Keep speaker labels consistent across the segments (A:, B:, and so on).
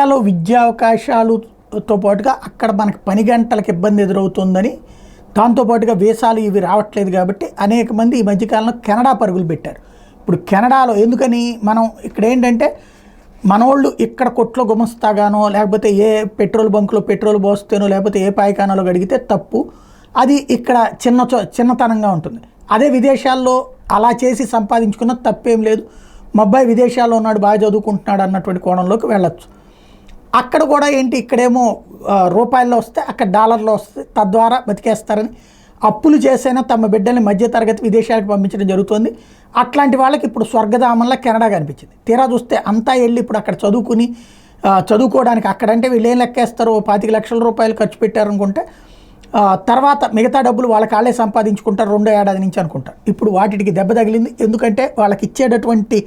A: అమెరికాలో విద్యా అవకాశాలతో పాటుగా అక్కడ మనకు పని గంటలకు ఇబ్బంది ఎదురవుతుందని, దాంతోపాటుగా వీసాలు ఇవి రావట్లేదు కాబట్టి అనేక మంది ఈ మధ్యకాలంలో కెనడా పరుగులు పెట్టారు. ఇప్పుడు కెనడాలో ఎందుకని, మనం ఇక్కడ ఏంటంటే మనోళ్ళు ఇక్కడ కొట్లో గుమస్తాగానో లేకపోతే ఏ పెట్రోల్ బంకులో పెట్రోల్ పోస్తేనో లేకపోతే ఏ పాయకానాలో గడిగితే తప్పు, అది ఇక్కడ చిన్నతనంగా ఉంటుంది. అదే విదేశాల్లో అలా చేసి సంపాదించుకున్న తప్పేం లేదు, మా అబ్బాయి విదేశాల్లో ఉన్నాడు బాగా చదువుకుంటున్నాడు అన్నటువంటి కోణంలోకి వెళ్ళచ్చు. అక్కడ కూడా ఏంటి, ఇక్కడేమో రూపాయల్లో వస్తే అక్కడ డాలర్లో వస్తే తద్వారా బతికేస్తారని అప్పులు చేసైనా తమ బిడ్డల్ని మధ్యతరగతి విదేశాలకు పంపించడం జరుగుతుంది. అట్లాంటి వాళ్ళకి ఇప్పుడు స్వర్గధామంలా కెనడా కనిపించింది. తీరా చూస్తే అంతా వెళ్ళి ఇప్పుడు అక్కడ చదువుకోవడానికి అక్కడంటే వీళ్ళు ఏం లెక్కేస్తారు, 25 లక్షల రూపాయలు ఖర్చు పెట్టారనుకుంటే తర్వాత మిగతా డబ్బులు వాళ్ళ కాళ్ళే సంపాదించుకుంటారు 2వ ఏడాది నుంచి అనుకుంటారు. ఇప్పుడు వాటికి దెబ్బ తగిలింది. ఎందుకంటే వాళ్ళకి ఇచ్చేటటువంటి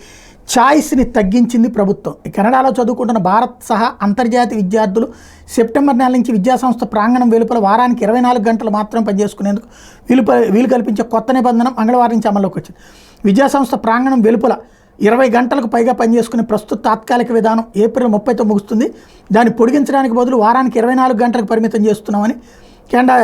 A: ఛాయిస్ని తగ్గించింది ప్రభుత్వం. కెనడాలో చదువుకుంటున్న భారత్ సహా అంతర్జాతీయ విద్యార్థులు సెప్టెంబర్ నెల నుంచి విద్యాసంస్థ ప్రాంగణం వెలుపల వారానికి 24 గంటలు మాత్రం పనిచేసుకునేందుకు వీలు కల్పించే కొత్త నిబంధన మంగళవారం నుంచి అమల్లోకి వచ్చింది. విద్యాసంస్థ ప్రాంగణం వెలుపల 20 గంటలకు పైగా పనిచేసుకునే ప్రస్తుత తాత్కాలిక విధానం ఏప్రిల్ 30తో ముగుస్తుంది. దాన్ని పొడిగించడానికి బదులు వారానికి 24 గంటలకు పరిమితం చేస్తున్నామని కెనడా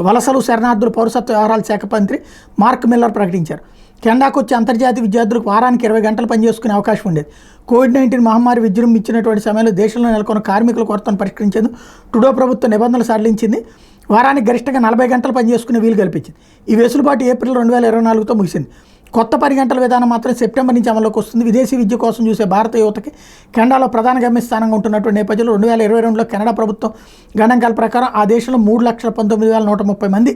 A: వలసలు శరణార్థులు పౌరసత్వ వ్యవహారాల శాఖ మంత్రి మార్క్ మిల్లర్ ప్రకటించారు. కెనడాకు వచ్చే అంతర్జాతీయ విద్యార్థులకు వారానికి 20 గంటలు పనిచేసుకునే అవకాశం ఉండేది. కోవిడ్-19 మహమ్మారి విజృంభించినటువంటి సమయంలో దేశంలో నెలకొన్న కార్మికుల కొరతను పరిష్కరించేందుకు ట్రూడో ప్రభుత్వం నిబంధనలు సడలించింది. వారానికి గరిష్టంగా 40 గంటలు పనిచేసుకునే వీలు కల్పించింది. ఈ వెసులుబాటు ఏప్రిల్ 2024తో ముగిసింది. కొత్త 10 గంటల విధానం మాత్రం సెప్టెంబర్ నుంచి అమల్లోకి వస్తుంది. విదేశీ విద్య కోసం చూసే భారత యువతకి కెనడాలో ప్రధాన గమ్యస్థానంగా ఉంటున్నటువంటి నేపథ్యంలో 2022లో కెనడా ప్రభుత్వం గణాంకాల ప్రకారం ఆ దేశంలో 3,19,130 మంది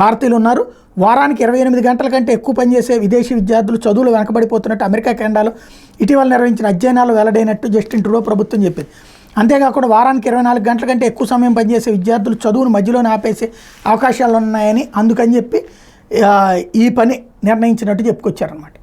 A: భారతీయులు ఉన్నారు. వారానికి 28 గంటల కంటే ఎక్కువ పనిచేసే విదేశీ విద్యార్థులు చదువులు వెనకబడిపోతున్నట్టు అమెరికా కెనడాలో ఇటీవల నిర్వహించిన అధ్యయనాలు వెల్లడైనట్టు జస్టిన్ ట్రూడో ప్రభుత్వం చెప్పింది. అంతేకాకుండా వారానికి 24 గంటల కంటే ఎక్కువ సమయం పనిచేసే విద్యార్థులు చదువును మధ్యలోనే ఆపేసే అవకాశాలు ఉన్నాయని, అందుకని చెప్పి ఈ పని నిర్ణయించినట్టు చెప్పుకొచ్చారన్నమాట.